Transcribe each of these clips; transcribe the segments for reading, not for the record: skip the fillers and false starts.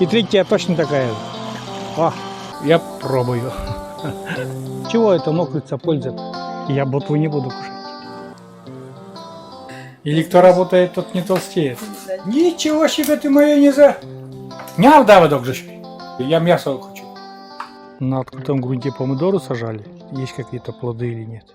И третья точно такая же. О, я пробую. Чего это мокрица польза? Я ботву не буду кушать. Или кто работает, тот не толстеет. Ничего себе ты мое не за... Не давай, же. Я мясо хочу. На открытом грунте помидоры сажали. Есть какие-то плоды или нет?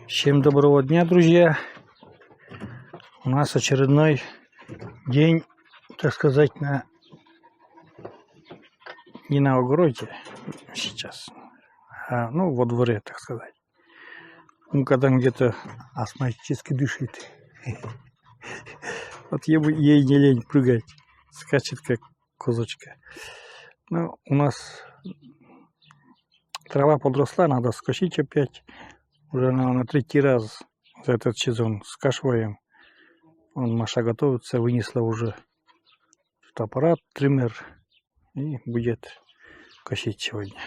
Всем доброго дня, друзья! У нас очередной день, так сказать, не на огороде сейчас, а во дворе, так сказать. Когда где-то астматически дышит. Вот ей не лень прыгать, скачет как козочка. Но у нас трава подросла, надо скосить опять. Уже, наверное, третий раз за этот сезон скашиваем. Маша готовится, вынесла уже фотоаппарат, триммер и будет косить сегодня.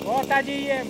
Вот один.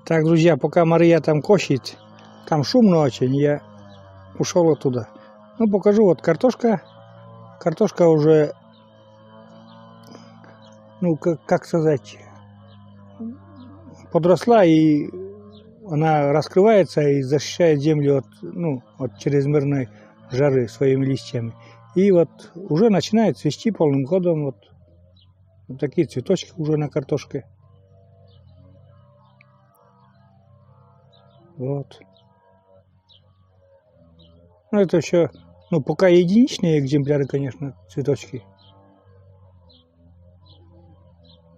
Так, друзья, пока Мария там косит, там шумно очень, я ушел оттуда. Покажу, вот картошка. Картошка уже, как сказать, подросла, и она раскрывается и защищает землю от чрезмерной жары своими листьями. И вот уже начинает цвести полным ходом, вот такие цветочки уже на картошке. Вот. Это еще, пока единичные экземпляры, конечно, цветочки.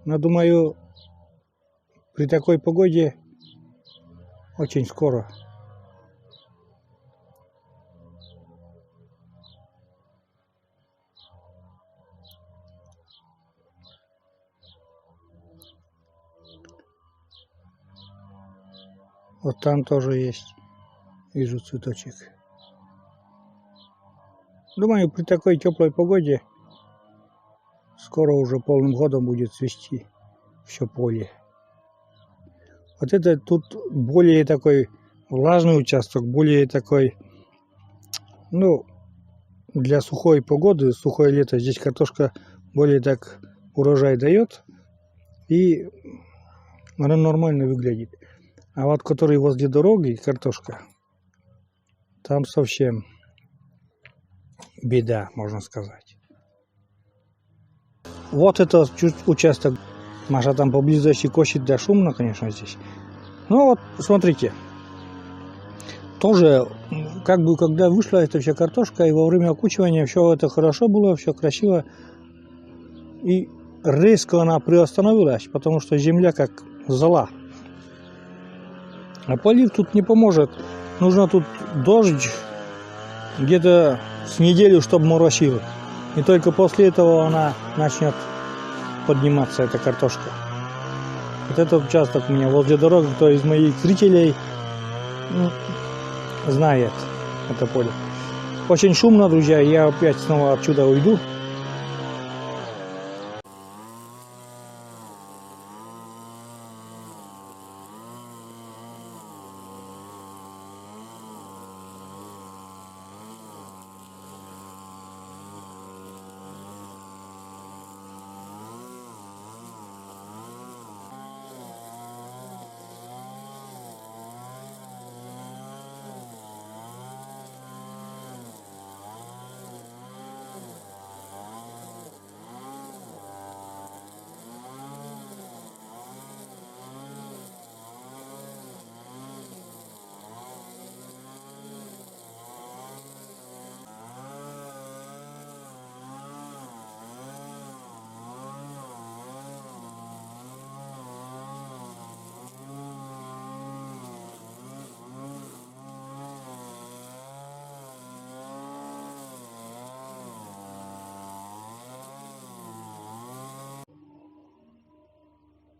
Но думаю, при такой погоде очень скоро. Вот там тоже есть, вижу цветочек. Думаю, при такой теплой погоде скоро уже полным ходом будет цвести все поле. Вот это тут более такой влажный участок, более такой, ну, для сухой погоды, сухое лето, здесь картошка более так урожай дает, и она нормально выглядит. А вот который возле дороги картошка, там совсем беда, можно сказать. Вот это участок. Маша там поблизости косит, да шумно, конечно, здесь. Ну вот, смотрите. Тоже, как бы, когда вышла эта вся картошка, и во время окучивания все это хорошо было, все красиво. И резко она приостановилась, потому что земля как зола. А полив тут не поможет. Нужно тут дождь где-то с неделю, чтобы моросил. И только после этого она начнет подниматься, эта картошка. Вот этот участок у меня возле дороги, кто из моих зрителей знает это поле. Очень шумно, друзья, я опять снова отсюда уйду.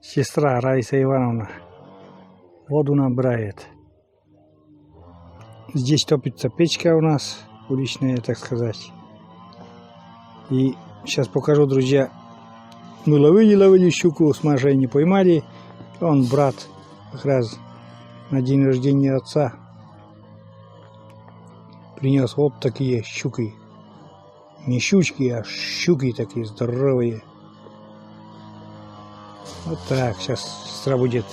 Сестра Раиса Ивановна воду набирает. Здесь топится печка у нас, уличная, так сказать. И сейчас покажу, друзья. Мы ловили щуку, с Машей не поймали. Он, брат, как раз на день рождения отца принес вот такие щуки. Не щучки, а щуки такие здоровые. Вот так, сейчас сестра будет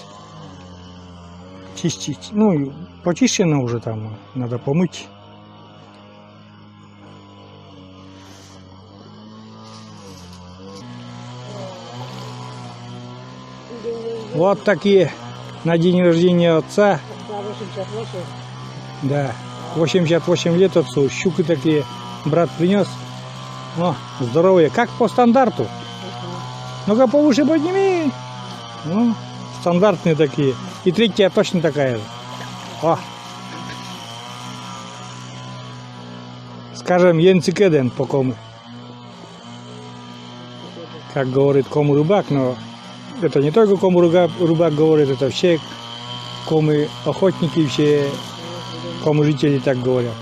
чистить. Ну, почищено уже там, надо помыть. Вот такие на день рождения отца. 88. Да, 88 лет отцу. Щуки такие брат принес. О, здоровые, как по стандарту. Ну-ка повыше подними. Ну, стандартные такие. И третья точно такая же. О. Скажем, енцикеден по кому. Как говорит кому рыбак, но это не только кому рыбак говорит, это все кому охотники, все кому жители так говорят.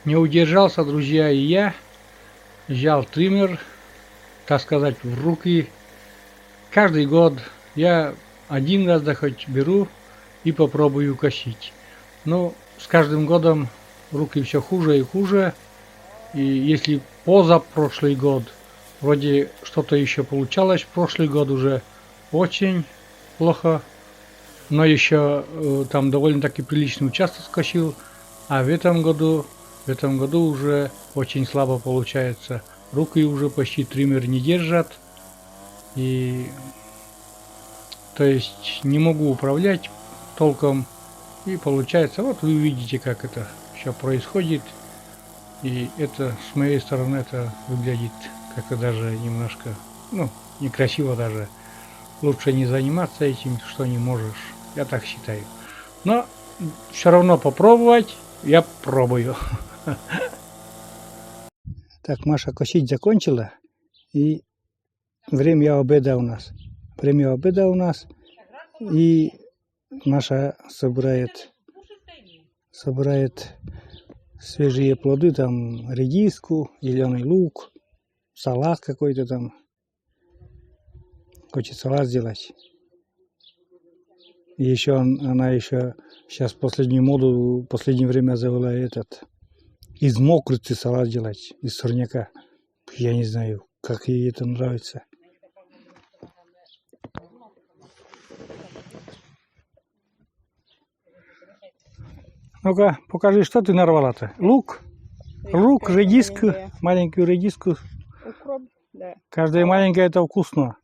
Не удержался, друзья, и я взял триммер, так сказать, в руки. Каждый год я один раз да хоть беру и попробую косить. Но с каждым годом руки все хуже и хуже. И если позапрошлый год вроде что-то еще получалось, прошлый год уже очень плохо. Но еще там довольно-таки приличный участок скосил. А в этом году уже очень слабо получается. Руки уже почти триммер не держат. И то есть не могу управлять толком. И получается, вот вы увидите, как это все происходит. И это с моей стороны это выглядит как-то даже немножко, ну, некрасиво даже. Лучше не заниматься этим, что не можешь. Я так считаю. Но все равно попробовать я пробую. Так, Маша косить закончила. И время обеда у нас. Время обеда у нас. И Маша собирает свежие плоды, там редиску, зеленый лук, салат какой-то там. Хочет салат сделать. И еще она еще сейчас последнюю моду, последнее время завела из мокрицы салат делать, из сорняка. Я не знаю, как ей это нравится. Ну-ка, покажи, что ты нарвала-то. Лук, редиску, маленькую редиску. Укроп, да. Каждая маленькая это вкусно.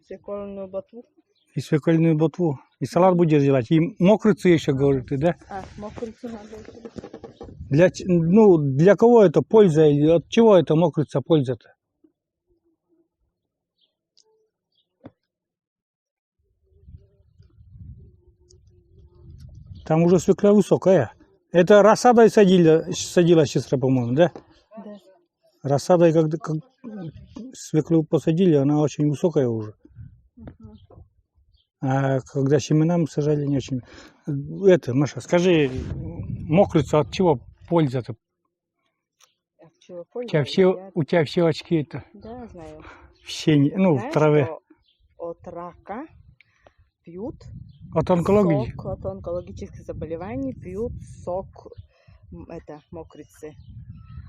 Свекольную ботву. И свекольную ботву. И салат будешь делать. И мокрицу еще, говоришь ты, да? А, мокрицу надо. Для кого это польза? Или от чего это мокрица польза-то? Там уже свекла высокая. Это рассадой садила сестра, по-моему, да? Да. Рассадой, когда свеклу посадили, она очень высокая уже. А когда семенам сажали, не очень. Маша, скажи, мокрица от чего польза-то? От чего польза? У тебя все очки это. Да, знаю. Все, в траве. От рака пьют. От онкологии? Сок от онкологических заболеваний пьют сок мокрицы.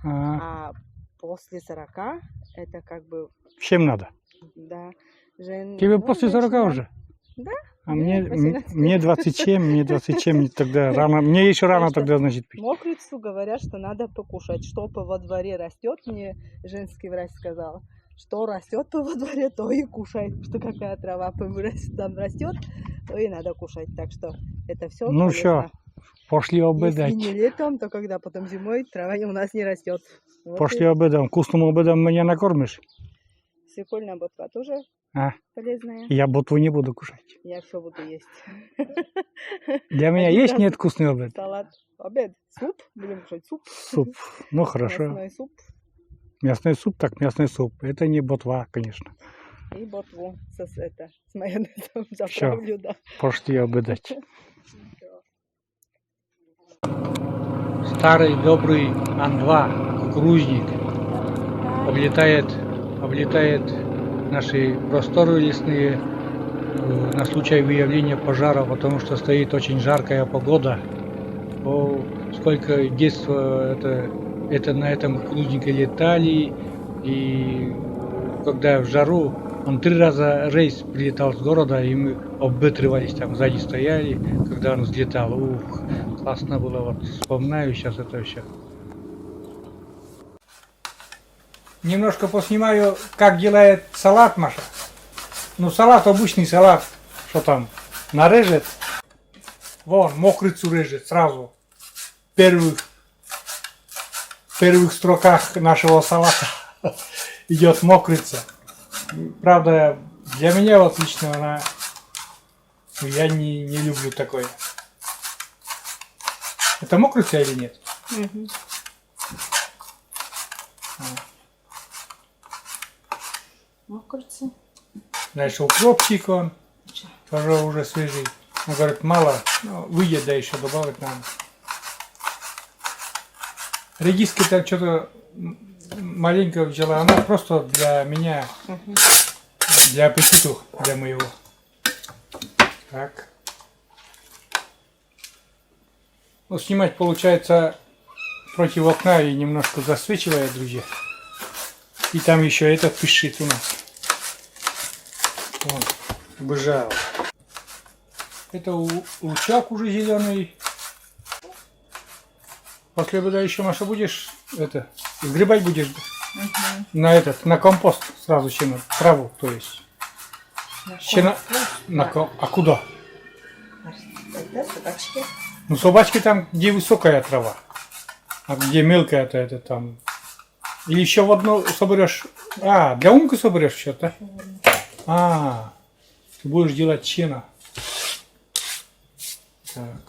А после 40 это как бы... Всем надо? Да. Тебе после 40 уже? Да. А мне 27, тогда рано. Мне еще рано тогда, значит, пить. Мокрицу говорят, что надо покушать. Что во дворе растет, мне женский врач сказал. Что растет во дворе, то и кушай. Что какая трава там растет, то и надо кушать. Так что это все. Ну все, пошли обедать. Если не летом, то когда потом зимой трава у нас не растет. Вот пошли обедом. Вкусным обедом меня накормишь. Свекольная ботва тоже полезная. Я ботву не буду кушать. Я все буду есть. Для меня есть нет вкусный обед? Салат. Обед. Суп. Будем кушать суп. Суп. Ну хорошо. Мясной суп. Мясной суп, так мясной суп. Это не ботва, конечно. И ботву с майонезом заправлю, да. Пошли обедать. Старый добрый Ан-2, кукурузник, облетает наши просторы лесные на случай выявления пожара, потому что стоит очень жаркая погода. Сколько детства это на этом кукурузнике летали, и когда в жару, он 3 раза рейс прилетал с города, и мы обветривались, там сзади стояли, когда он взлетал. Ух, классно было, вот вспоминаю сейчас это все. Немножко поснимаю, как делает салат Маша. Ну, салат, обычный салат, что там, нарежет. Вон, мокрицу режет сразу. В первых строках нашего салата идет мокрица. Правда, для меня вот лично я не люблю такое. Это мокрица или нет? Угу. Мокрица. Дальше укропчик он, тоже уже свежий. Он говорит, мало, выйдет, да еще добавить надо. Редиски там что-то маленько взяла. Она просто для меня, для аппетита, для моего. Так. Ну, снимать получается против окна и немножко засвечивая, друзья. И там еще этот пишет у нас. Вон, бежал. Это лучак уже зеленый. После обеда еще, Маша, будешь это сгребать будешь на этот, на компост сразу сено, траву, то есть. А куда? Да, собачки. Ну, собачки там, где высокая трава, а где мелкая, то это там. Или еще в одну соберешь. А, для умки соберешь еще, да? А, ты будешь делать сено. Так.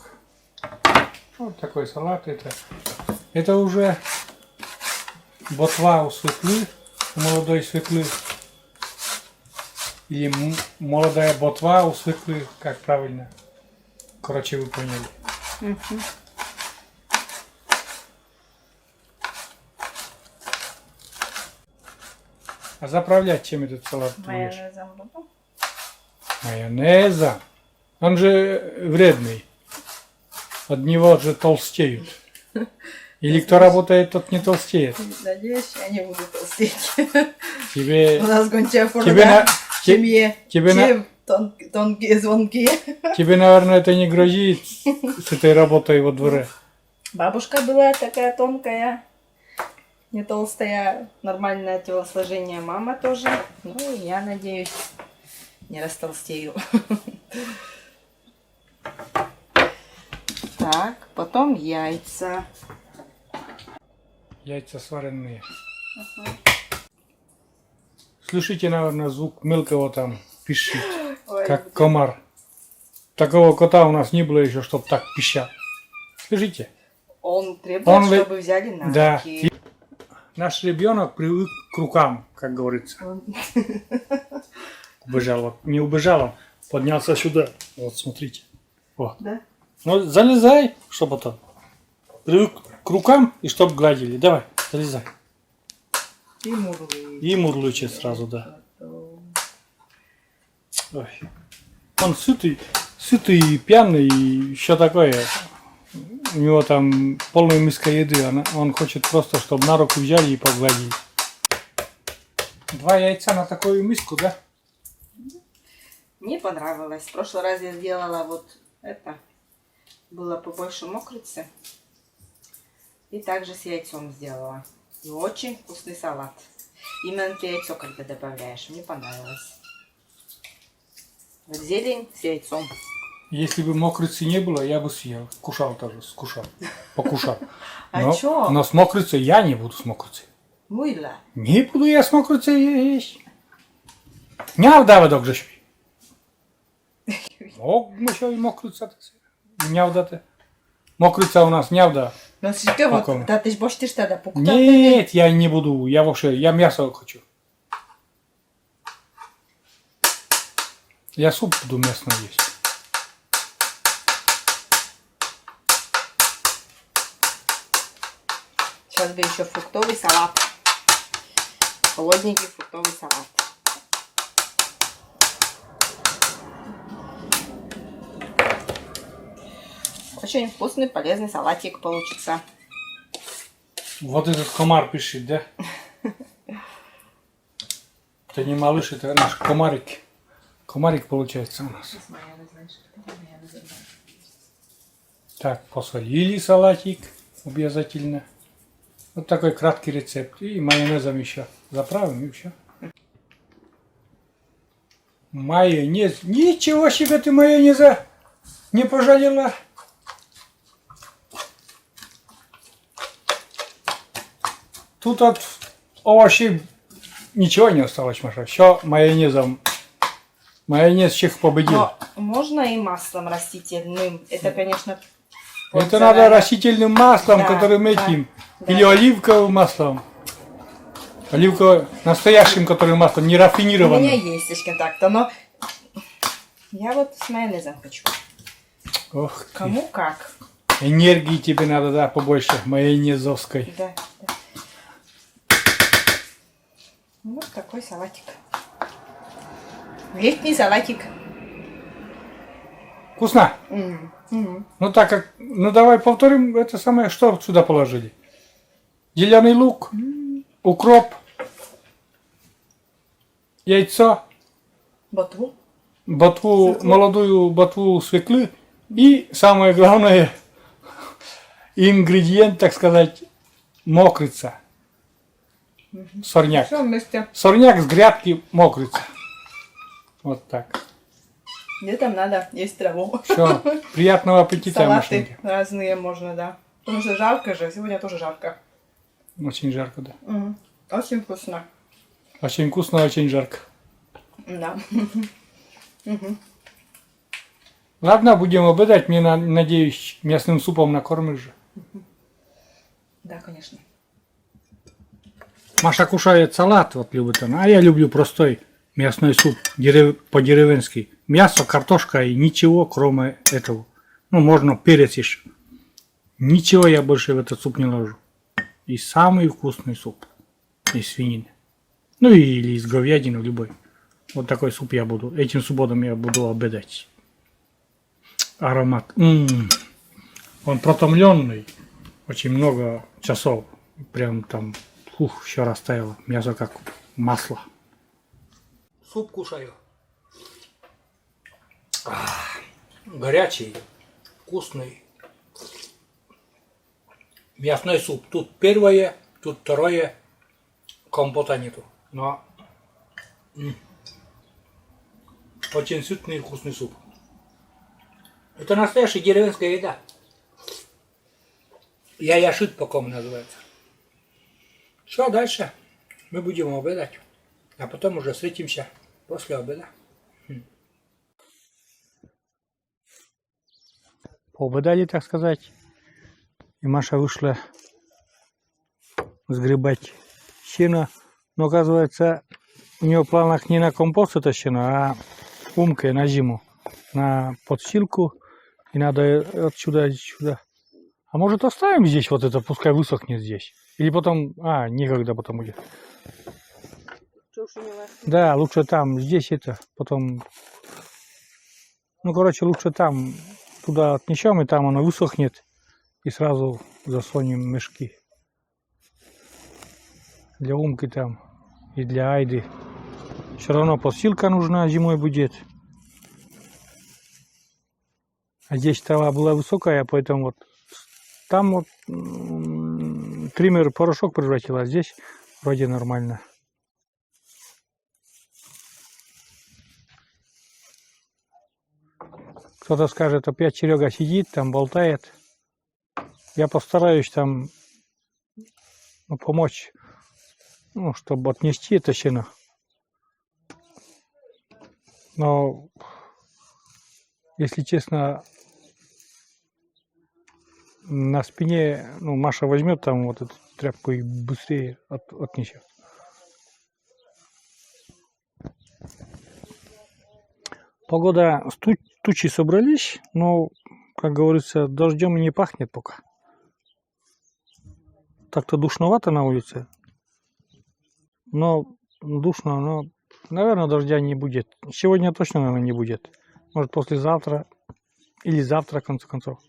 Вот такой салат. Это уже ботва у свеклы, у молодой свеклы. Или молодая ботва у свеклы, как правильно. Короче, вы поняли. А заправлять чем этот салат будешь? Майонезом буду. Майонезом? Он же вредный. От него же толстеют. Или кто работает, тот не толстеет. Надеюсь, я не буду толстеть. Тебе... У нас гончая форма в тебе семье. Тонкие, звонкие. Тебе, наверное, это не грозит с этой работой во дворе. Бабушка была такая тонкая, не толстая, нормальное телосложение. Мама тоже. Ну, и я надеюсь, не растолстею. Так, потом яйца. Яйца сваренные. Слышите, наверное, звук мелкого там пищит, как комар. Такого кота у нас не было еще, чтобы так пищал. Скажите. Он требует, чтобы взяли на да. руки. Наш ребенок привык к рукам, как говорится. Убежал. Вот. Не убежал, он поднялся сюда. Вот, смотрите. Вот. Да? Ну, залезай, чтобы потом. Привык к рукам и чтобы гладили. Давай, залезай. И мурлычет. И мурлычет сразу, да. Ой. Он сытый, пьяный и все такое. У него там полная миска еды. Он хочет просто, чтобы на руку взяли и погладили. 2 яйца на такую миску, да? Мне понравилось. В прошлый раз я сделала вот это. Было побольше мокрицы. И также с яйцом сделала. И очень вкусный салат. Именно ты яйцо, когда добавляешь. Мне понравилось. Вот зелень с яйцом. Если бы мокрицы не было, я бы съел. Кушал тоже, покушал. А чё? Но с мокрицей я не буду с мокрицей. Мыла. Не буду я с мокрицей есть. Нявда док же ще. Ми що і мокриця. Нявда. Мокриця у нас нявда. Ну, вот, да, ты ж будешь ты тогда покупать. Нет, я не буду. Я вообще, я мясо хочу. Я суп буду мясной есть. Сейчас бы еще фруктовый салат. Холодненький фруктовый салат. Очень вкусный, полезный салатик получится. Вот этот комар пишет, да? Это не малыш, это наш комарик. Комарик получается у нас. Так, посолили салатик обязательно. Вот такой краткий рецепт. И майонезом еще заправим и все. Майонез. Ничего себе ты майонеза не пожалела. Тут от овощей ничего не осталось, Маша. Все майонезом. Майонез всех победил. Но можно и маслом растительным. Это, конечно... Это надо растительным маслом, да, которым этим. Да. Или оливковым маслом. Оливковым, настоящим, которым маслом, не У рафинированным. меня есть точно так-то, но я вот с майонезом хочу. Ох ты. Кому как. Энергии тебе надо, да, побольше, моей низовской. Да, да. Вот такой салатик. Летний салатик. Вкусно? Ну так как, ну давай повторим это самое, что сюда положили. Зеленый лук, укроп, яйцо, Ботву. ботву, Свеклу. молодую ботву свеклы и самое главное ингредиент, так сказать, мокрица. Сорняк. Все вместе. Сорняк с грядки мокрица. Вот так. Летом надо есть траву. Все. Приятного аппетита, Салаты Машенька. разные можно, да. Потому что жарко же. Сегодня тоже жарко. Очень жарко, да. Очень вкусно. Очень вкусно, очень жарко. Да. Ладно, будем обедать. Мне, надеюсь, местным супом накормишь же. Да, конечно. Маша кушает салат, вот любит она. А я люблю простой мясной суп, по-деревенски. Мясо, картошка и ничего, кроме этого. Ну, можно перец еще. Ничего я больше в этот суп не ложу. И самый вкусный суп. Из свинины. Ну, или из говядины, любой. Вот такой суп я буду. Этим субботом я буду обедать. Аромат. Он протомленный. Очень много часов. Прям там, еще растаяло. Мясо как масло. Суп кушаю. Горячий, вкусный. Мясной суп. Тут первое, тут второе. Компота нету. Но очень сытный и вкусный суп. Это настоящая деревенская еда. Яяшит по-кому называется. Все, дальше мы будем обедать. А потом уже встретимся после обеда. Пообедали, так сказать. И Маша вышла сгребать сено. Но оказывается, у нее в планах не на компост это сено, а умкой на зиму. На подстилку. И надо отсюда сюда. А может оставим здесь вот это, пускай высохнет здесь. Или потом, некогда потом будет. Да, лучше там, здесь это, потом, ну, короче, лучше там, туда отнесем, и там оно высохнет, и сразу засунем мешки. Для Умки там, и для Айды. Все равно подстилка нужна, зимой будет. А здесь трава была высокая, поэтому вот там вот триммер порошок превратил, а здесь вроде нормально. Кто-то скажет, опять Серега сидит, там болтает. Я постараюсь там помочь, чтобы отнести это сено. Но, если честно, на спине, Маша возьмет там вот эту тряпку и быстрее отнесет. Погода, тучи собрались, но, как говорится, дождем не пахнет пока. Так-то душновато на улице, но душно, но, наверное, дождя не будет. Сегодня точно, наверное, не будет. Может, послезавтра или завтра, в конце концов.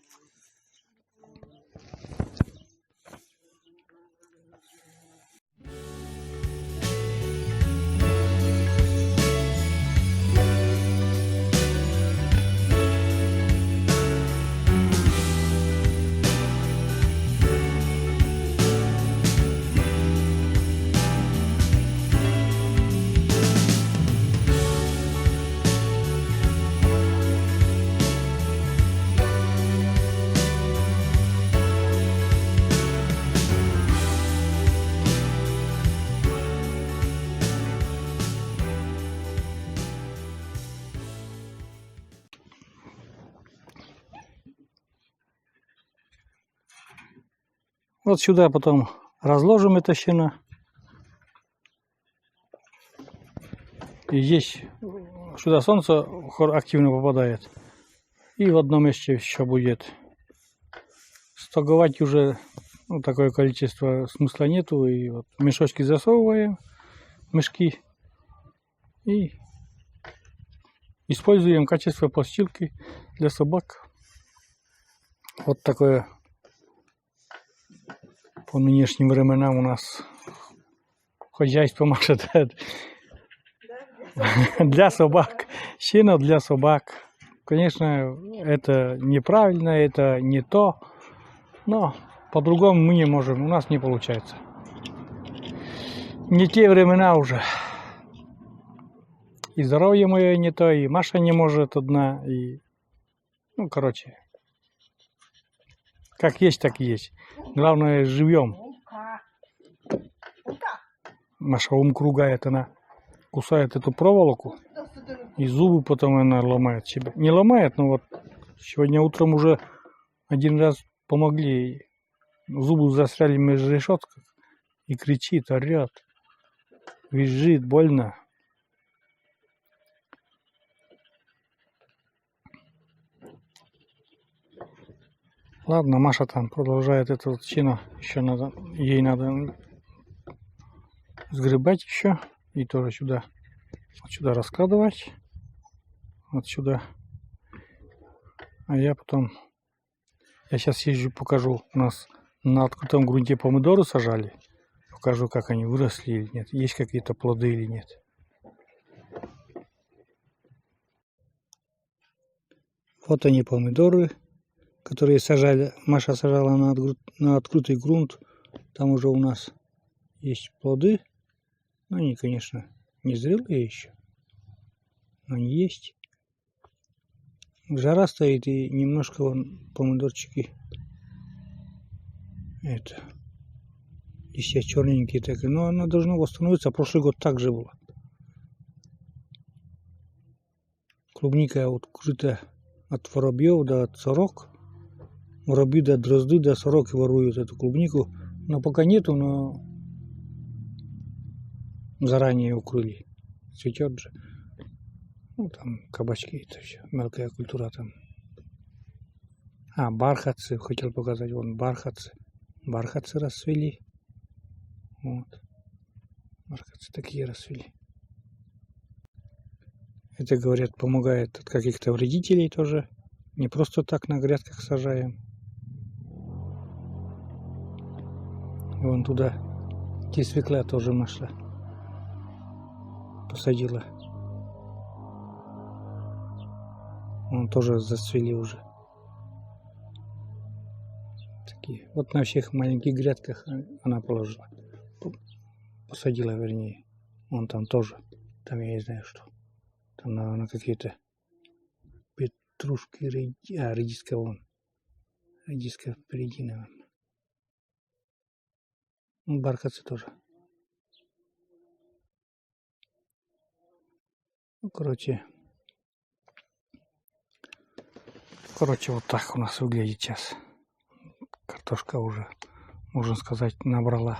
Вот сюда потом разложим это сено. И здесь сюда солнце активно попадает. И в одном месте еще будет стоговать уже ну, такое количество смысла нету. И вот мешочки засовываем, мешки, и используем в качестве подстилки для собак. Вот такое по нынешним временам у нас хозяйство Маша для собак. Щено для собак. Конечно, это неправильно, это не то, но по-другому мы не можем, у нас не получается. Не те времена уже. И здоровье мое не то, и Маша не может одна, и... Ну, короче. Как есть, так и есть. Главное, живем. Маша ругает, она кусает эту проволоку, и зубы потом она ломает себе. Не ломает, но вот сегодня утром уже один раз помогли. Зубы застряли между решеткой, и кричит, орет, визжит, больно. Ладно, Маша там продолжает эту вот щено. Еще надо, ей надо сгребать еще. И тоже сюда, вот сюда раскладывать. Вот сюда. А я потом, я сейчас езжу, покажу. У нас на открытом грунте помидоры сажали. Покажу, как они выросли или нет. Есть какие-то плоды или нет. Вот они помидоры, которые сажали, Маша сажала на открытый грунт. Там уже у нас есть плоды. Но они, конечно, не зрелые еще. Но они есть. Жара стоит, и немножко вон помидорчики. Это. Листья черненькие так. Но оно должно восстановиться. Прошлый год так же было. Клубника вот крыта от воробьев до от сорок. Воробьи до дрозды до сороки воруют эту клубнику. Но пока нету, но заранее укрыли. Цветет же. Ну, там кабачки, это все. Мелкая культура там. А, бархатцы. Хотел показать. Вон бархатцы. Бархатцы расцвели. Вот. Бархатцы такие расцвели. Это, говорят, помогает от каких-то вредителей тоже. Не просто так на грядках сажаем. Вон туда те свекла тоже Маша посадила. Вон тоже зацвели уже. Такие. Вот на всех маленьких грядках она положила. Посадила, вернее. Вон там тоже. Там я не знаю что. Там, наверное, какие-то петрушки, редиска вон. Редиска впереди, наверное. Бархатцы тоже. Ну, короче, вот так у нас выглядит сейчас. Картошка уже, можно сказать, набрала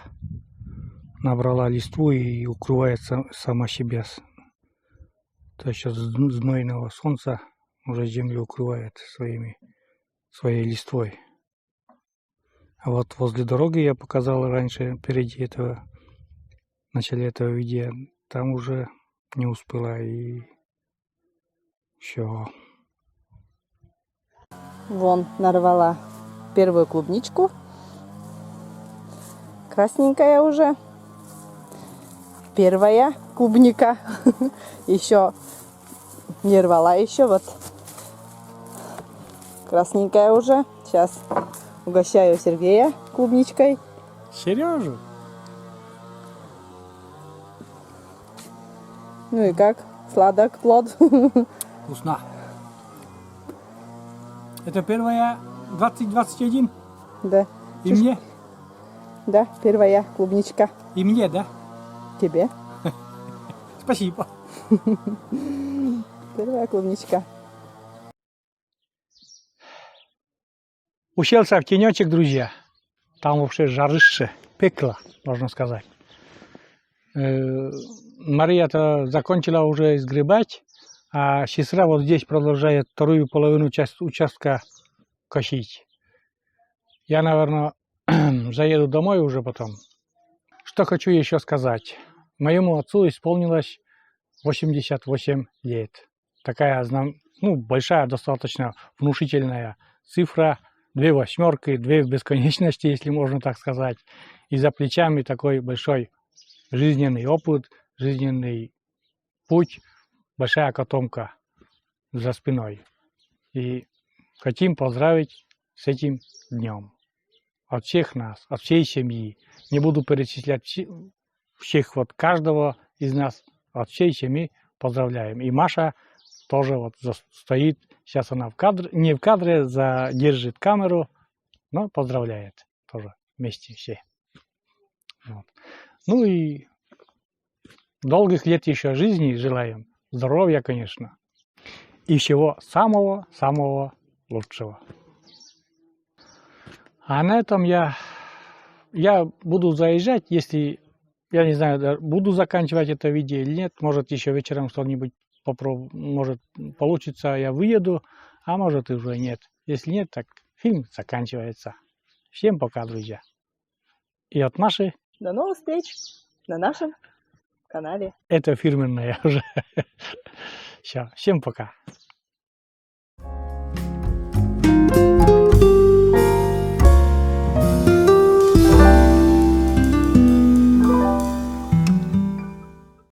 листву и укрывается сама себя. То есть сейчас знойного солнца уже землю укрывает своей листвой. А вот возле дороги я показал раньше, впереди этого, в начале этого видео, там уже не успела и все. Вон, нарвала первую клубничку. Красненькая уже. Первая клубника. Еще не рвала еще. Вот. Красненькая уже. Сейчас угощаю Сергея клубничкой. Сережу? Ну и как? Сладок плод. Вкусно. Это первая 2021? Да. И мне? Да, первая клубничка. И мне, да? Тебе. Спасибо. Первая клубничка. Уселся в тенечек, друзья. Там вообще жарище, пекло, можно сказать. Мария-то закончила уже сгребать, а сестра вот здесь продолжает вторую половину участка косить. Я, наверное, заеду домой уже потом. Что хочу еще сказать. Моему отцу исполнилось 88 лет. Такая, большая, достаточно внушительная цифра. 2 восьмерки, 2 в бесконечности, если можно так сказать. И за плечами такой большой жизненный опыт, жизненный путь, большая котомка за спиной. И хотим поздравить с этим днем. От всех нас, от всей семьи. Не буду перечислять всех, каждого из нас, от всей семьи поздравляем. И Маша тоже стоит, сейчас она не в кадре, держит камеру, но поздравляет тоже вместе все. Вот. Ну и долгих лет еще жизни желаем, здоровья, конечно, и всего самого-самого лучшего. А на этом я буду заезжать, если, я не знаю, буду заканчивать это видео или нет, может еще вечером что-нибудь может получится, я выеду, а может и уже нет. Если нет, так фильм заканчивается. Всем пока, друзья. И от Маши. До новых встреч на нашем канале. Это фирменное уже. Все, всем пока.